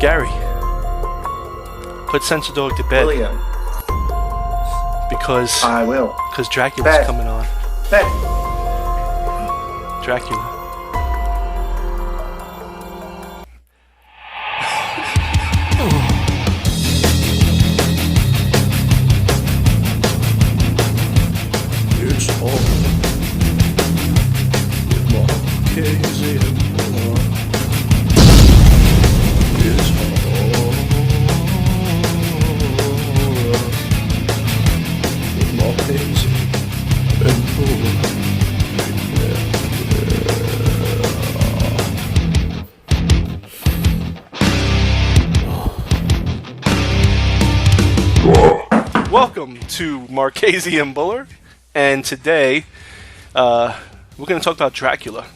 Gary, put Sensor Dog to bed. William. Because I will. Because Dracula's coming on. Bed. Dracula. It's all with Marchese and Buller. It's all with Marchese and Buller. Welcome to Marchese and Buller, and today we're going to talk about Dracula.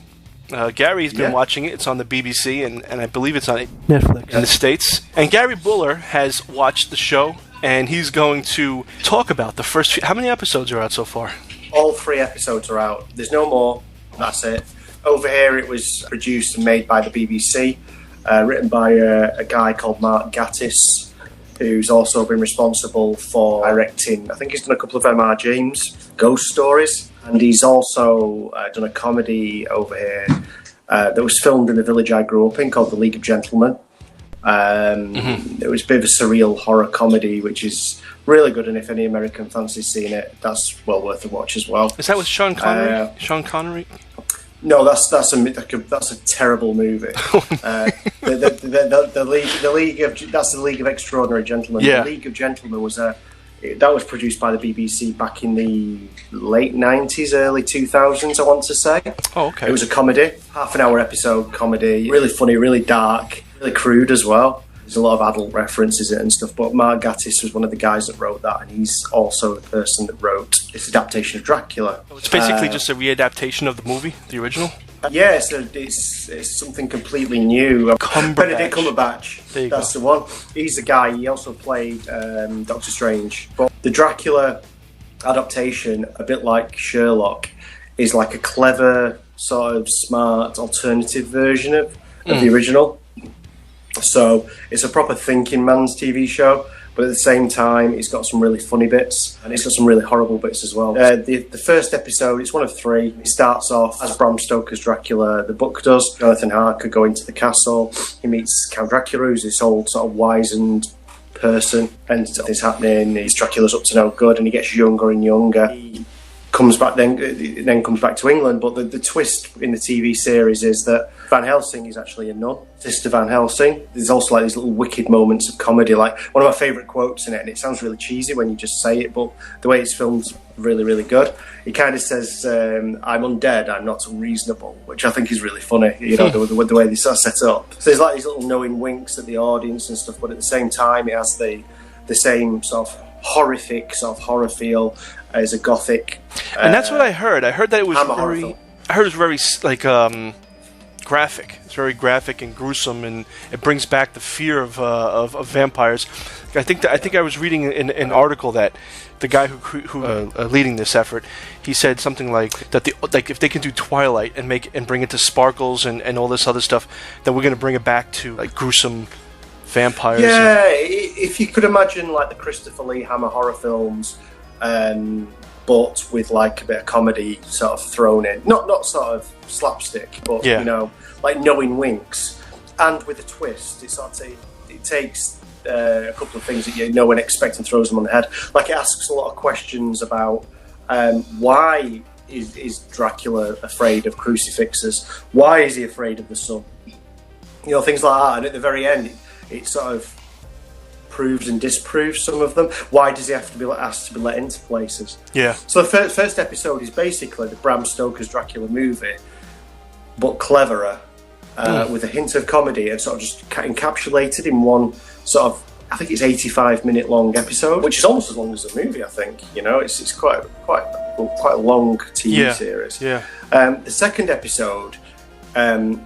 Gary's been watching it. It's on the BBC, and I believe it's on Netflix in the States. And Gary Buller has watched the show, and he's going to talk about the first few... How many episodes are out so far? All 3 episodes are out. There's no more. That's it. Over here, it was produced and made by the BBC, written by a guy called Marchese, who's also been responsible for directing, I think he's done a couple of M.R. James ghost stories, and he's also done a comedy over here that was filmed in the village I grew up in called The League of Gentlemen. It was a bit of a surreal horror comedy, which is really good, and if any American fancy's seen it, that's well worth a watch as well. Is that with Sean Connery? Sean Connery? No, that's a terrible movie. The League of that's the League of Extraordinary Gentlemen. Yeah. The League of Gentlemen was produced by the BBC back in the late 90s, early 2000s, I want to say. Oh, okay. It was a comedy, half-an-hour episode comedy, really funny, really dark, really crude as well. There's a lot of adult references and stuff, but Marchese was one of the guys that wrote that, and he's also the person that wrote this adaptation of Dracula. It's basically just a readaptation of the movie, the original? Yeah, it's something completely new. Benedict Cumberbatch, that's the one. He's the guy, he also played Doctor Strange. But the Dracula adaptation, a bit like Sherlock, is like a clever, sort of smart, alternative version of the original. So it's a proper thinking man's TV show, but at the same time, it's got some really funny bits, and it's got some really horrible bits as well. The first episode, it's one of 3. It starts off as Bram Stoker's Dracula, the book does. Jonathan Harker go into the castle. He meets Count Dracula, who's this old sort of wizened person, and something's happening. Dracula's up to no good, and he gets younger and younger. He comes back, then comes back to England. But the twist in the TV series is that Van Helsing is actually a nun, Sister Van Helsing. There's also like these little wicked moments of comedy. Like one of my favourite quotes in it, and it sounds really cheesy when you just say it, but the way it's filmed's really, really good. He kind of says, "I'm undead, I'm not unreasonable," which I think is really funny. You know, the way they sort of set up. So there's like these little knowing winks at the audience and stuff, but at the same time, it has the same sort of horrific sort of horror feel as a gothic. And that's what I heard. I heard that it was very like graphic. It's very graphic and gruesome, and it brings back the fear of vampires. I think I was reading in an article that the guy who leading this effort, he said something like that if they can do Twilight and bring it to sparkles and all this other stuff, then we're going to bring it back to like gruesome vampires. Yeah, if you could imagine like the Christopher Lee Hammer horror films, but with like a bit of comedy sort of thrown in, not sort of slapstick, but you know, like knowing winks, and with a twist. It takes a couple of things that you know and expect and throws them on the head. Like it asks a lot of questions about why is Dracula afraid of crucifixes? Why is he afraid of the sun? You know, things like that. And at the very end, it sort of proves and disproves some of them. Why does he have to be asked to be let into places? Yeah. So the first episode is basically the Bram Stoker's Dracula movie, but cleverer, with a hint of comedy and sort of just encapsulated in one sort of, I think it's 85-minute long episode, which is almost as long as the movie. I think, you know, it's quite a long TV series. Yeah. The second episode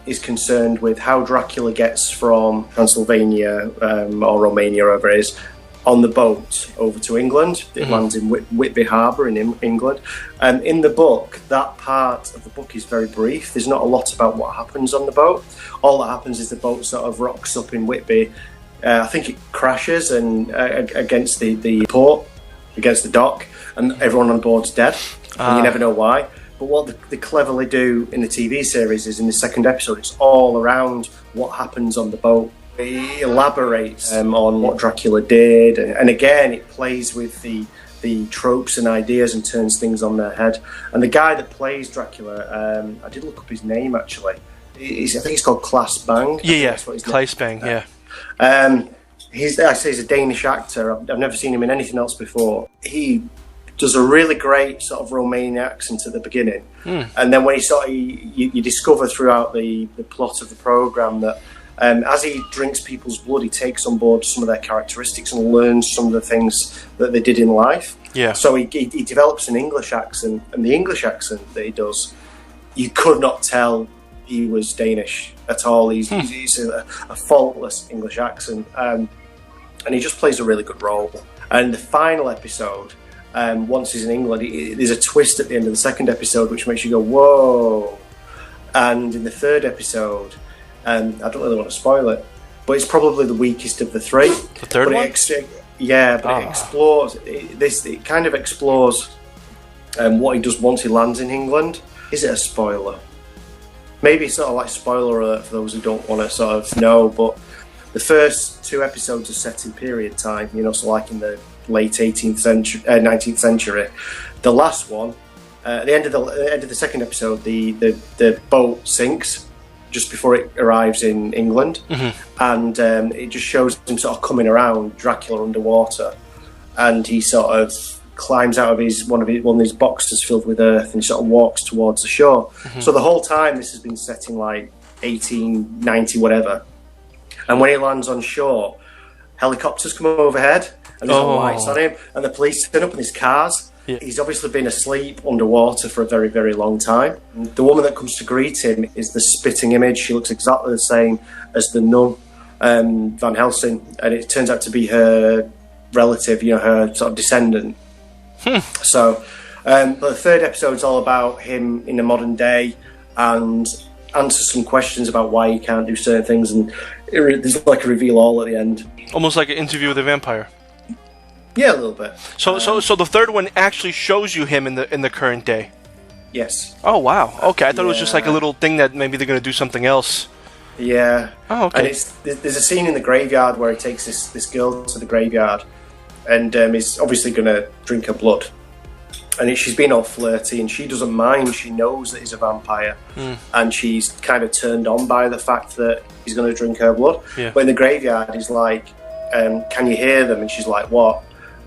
is concerned with how Dracula gets from Transylvania or Romania, wherever it is, on the boat over to England. It lands in Whitby Harbour in England. And in the book, that part of the book is very brief. There's not a lot about what happens on the boat. All that happens is the boat sort of rocks up in Whitby. I think it crashes and against the port, against the dock, and everyone on board's dead. And you never know why. But what they cleverly do in the TV series is in the second episode, it's all around what happens on the boat. It elaborates on what Dracula did, and again, it plays with the tropes and ideas and turns things on their head. And the guy that plays Dracula, I did look up his name actually. I think he's called Claes Bang. Yeah, Claes Bang. Yeah. He's a Danish actor. I've never seen him in anything else before. He does a really great sort of Romanian accent at the beginning, and then when you discover throughout the plot of the program that as he drinks people's blood, he takes on board some of their characteristics and learns some of the things that they did in life. Yeah. So he develops an English accent, and the English accent that he does, you could not tell he was Danish at all. He's a faultless English accent, and he just plays a really good role. And the final episode, once he's in England, there's a twist at the end of the second episode which makes you go, whoa. And in the third episode, I don't really want to spoil it, but it's probably the weakest of the three. The third one? It explores, it kind of explores what he does once he lands in England. Is it a spoiler? Maybe it's sort of like spoiler alert for those who don't want to sort of know, but the first two episodes are set in period time, so like in the late 19th century. The last one, at the end of the second episode, the boat sinks just before it arrives in England, and it just shows him sort of coming around Dracula underwater, and he sort of climbs out of one of his boxes filled with earth and sort of walks towards the shore. So the whole time this has been set in like 1890 whatever, and when he lands on shore, helicopters come overhead and there's lights on him, and the police turn up in his cars. Yeah. He's obviously been asleep underwater for a very, very long time. The woman that comes to greet him is the spitting image. She looks exactly the same as the nun, Van Helsing, and it turns out to be her relative, her sort of descendant. So, but the third episode's all about him in the modern day and answers some questions about why he can't do certain things, and there's like a reveal all at the end. Almost like an interview with a vampire. Yeah, a little bit. So the third one actually shows you him in the current day. Yes. Oh wow. Okay, I thought it was just like a little thing that maybe they're going to do something else. Yeah. Oh, okay. And there's a scene in the graveyard where he takes this girl to the graveyard, and is obviously going to drink her blood. And she's been all flirty, and she doesn't mind. She knows that he's a vampire, and she's kind of turned on by the fact that he's going to drink her blood. Yeah. But in the graveyard, he's like, "Can you hear them?" And she's like, "What?"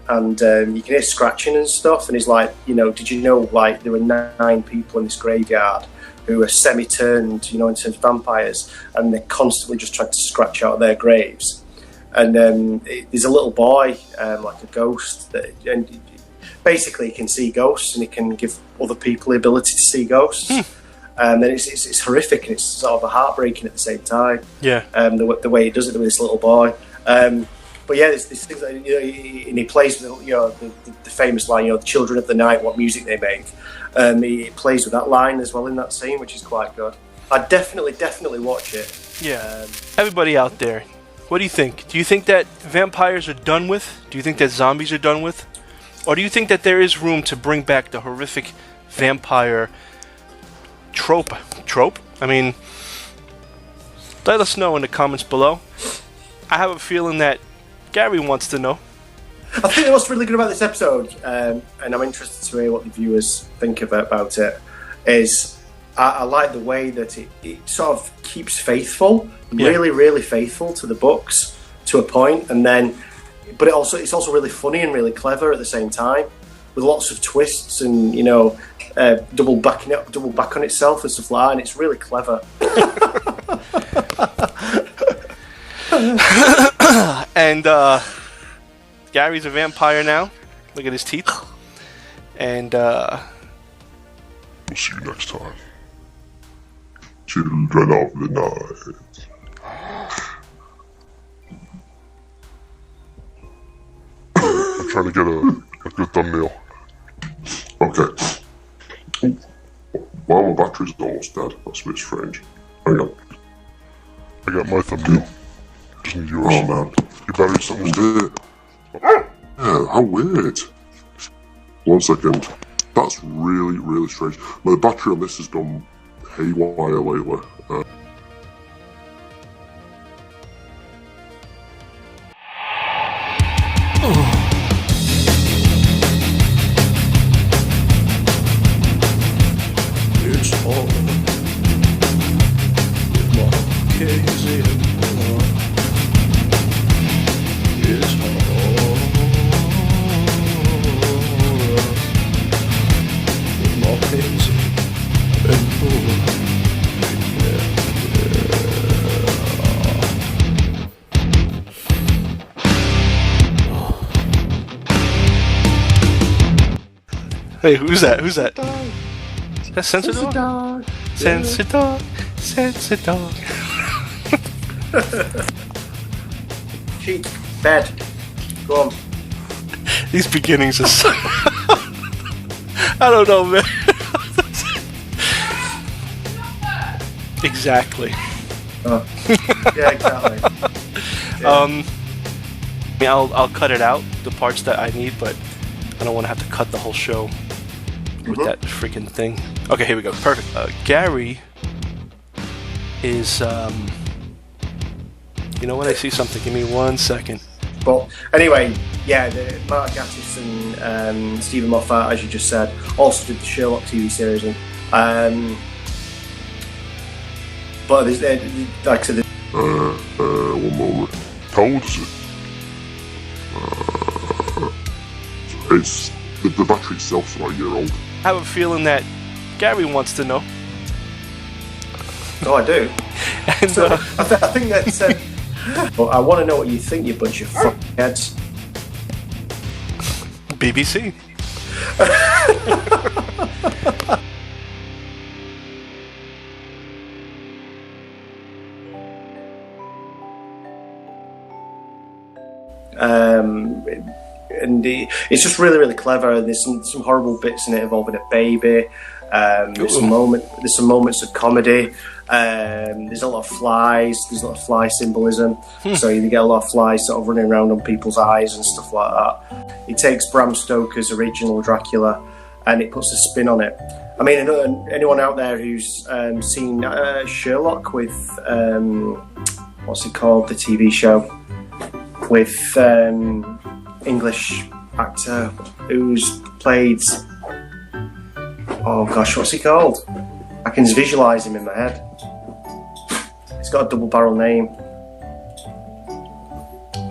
And you can hear scratching and stuff. And he's like, did you know, like, there were 9 people in this graveyard who are semi-turned, in terms of vampires, and they're constantly just trying to scratch out their graves. And there's a little boy, like a ghost, and basically he can see ghosts, and he can give other people the ability to see ghosts. And then it's horrific, and it's sort of heartbreaking at the same time. Yeah. The way he does it with this little boy. But yeah, there's things that, and he plays with the famous line, the children of the night, what music they make. He plays with that line as well in that scene, which is quite good. I'd definitely watch it. Yeah. Everybody out there, what do you think? Do you think that vampires are done with? Do you think that zombies are done with? Or do you think that there is room to bring back the horrific vampire trope? I mean, let us know in the comments below. I have a feeling that Gary wants to know. I think what's really good about this episode, and I'm interested to hear what the viewers think about it, is I like the way that it sort of keeps faithful, really, really faithful to the books to a point, and then, but it's also really funny and really clever at the same time, with lots of twists and double back on itself and stuff like that, and it's really clever. And Gary's a vampire now. Look at his teeth. And we'll see you next time. Children of the night. trying to get a good thumbnail. Okay. Well, my battery's almost dead. That's a bit strange. Hang on. I got my thumbnail. Just need yours. Oh man. Your battery's almost dead. Yeah, how weird. 1 second. That's really, really strange. My battery on this has gone haywire lately. It's all with Marchese and more. It's all with Marchese and more. Hey, who's that? Who's that? That's Sensor Dog? Sensor Dog. Sensor Dog. Cheek. Bed. Go on. These beginnings are so... I don't know, man. Exactly. Oh. Yeah, exactly. Yeah. I mean, I'll cut it out, the parts that I need, but I don't want to have to cut the whole show with that freaking thing. Okay, here we go. Perfect. Gary is, you know what? I see something. Give me 1 second. But anyway, yeah, Mark Gatiss and Stephen Moffat, as you just said, also did the Sherlock TV series. But there's, like I said, 1 moment. How old is it? It's the battery itself's about a year old. I have a feeling that Gary wants to know. Oh, I do. And, So, I think that's. Well, I want to know what you think, you bunch of fuckheads. BBC. It's just really, really clever. There's some horrible bits in it involving a baby. There's some moments of comedy. There's a lot of flies. There's a lot of fly symbolism. So you get a lot of flies sort of running around on people's eyes and stuff like that. It takes Bram Stoker's original Dracula and it puts a spin on it. I mean, anyone out there who's seen Sherlock with what's it called, the TV show with English actor who's played, oh gosh, what's he called? I can visualise him in my head. He's got a double barrel name.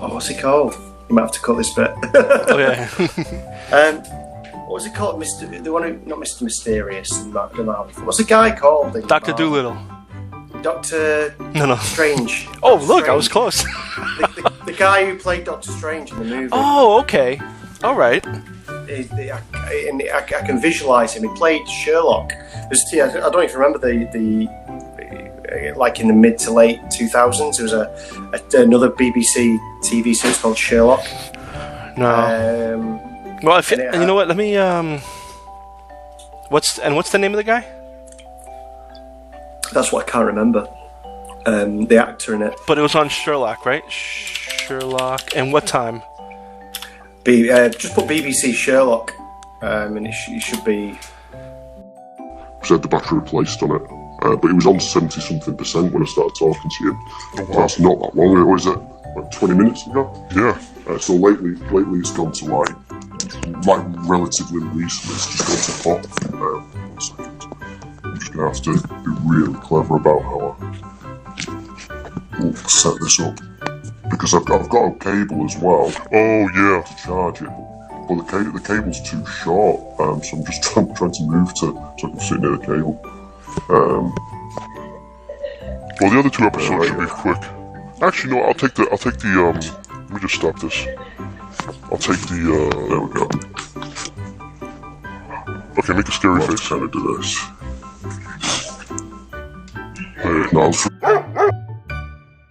Oh, what's he called? You might have to cut this bit. Oh yeah. What was it called? The one who, not Mr. Mysterious. What's the guy called? Dr. Dolittle. Doctor No. Strange. Oh, Dr. look, Strange. I was close. The guy who played Doctor Strange in the movie. Oh, okay. All right. I can visualise him. He played Sherlock. I don't even remember the like in the mid to late 2000s. There was another BBC TV series called Sherlock. No. Well, you know what? Let me. What's the name of the guy? That's what I can't remember. The actor in it. But it was on Sherlock, right? Sherlock. And what time? Just put BBC Sherlock, and it should be. Because I had the battery replaced on it, but it was on 70-something% when I started talking to you. That's not that long ago, is it? Like 20 minutes ago? Yeah. So lately it's gone to like relatively recently, it's just gone to pop. 1 second. I'm just gonna have to be really clever about how I set this up. Because I've got a cable as well. Oh yeah. To charge it. But the cable's too short, so I'm just trying to move so I can sit near the cable. Well, the other 2 episodes should be quick. Actually, no. I'll take the. Let me just stop this. I'll take the. There we go. Okay, make a scary face. Trying to do this. Hey, no.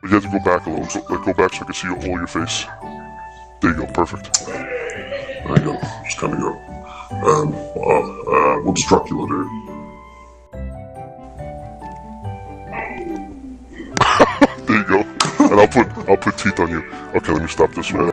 You have to go back a little. So, go back so I can see all your face. There you go. Perfect. There you go. Just kind of go. What does Dracula do? There you go. And I'll put teeth on you. Okay, let me stop this one.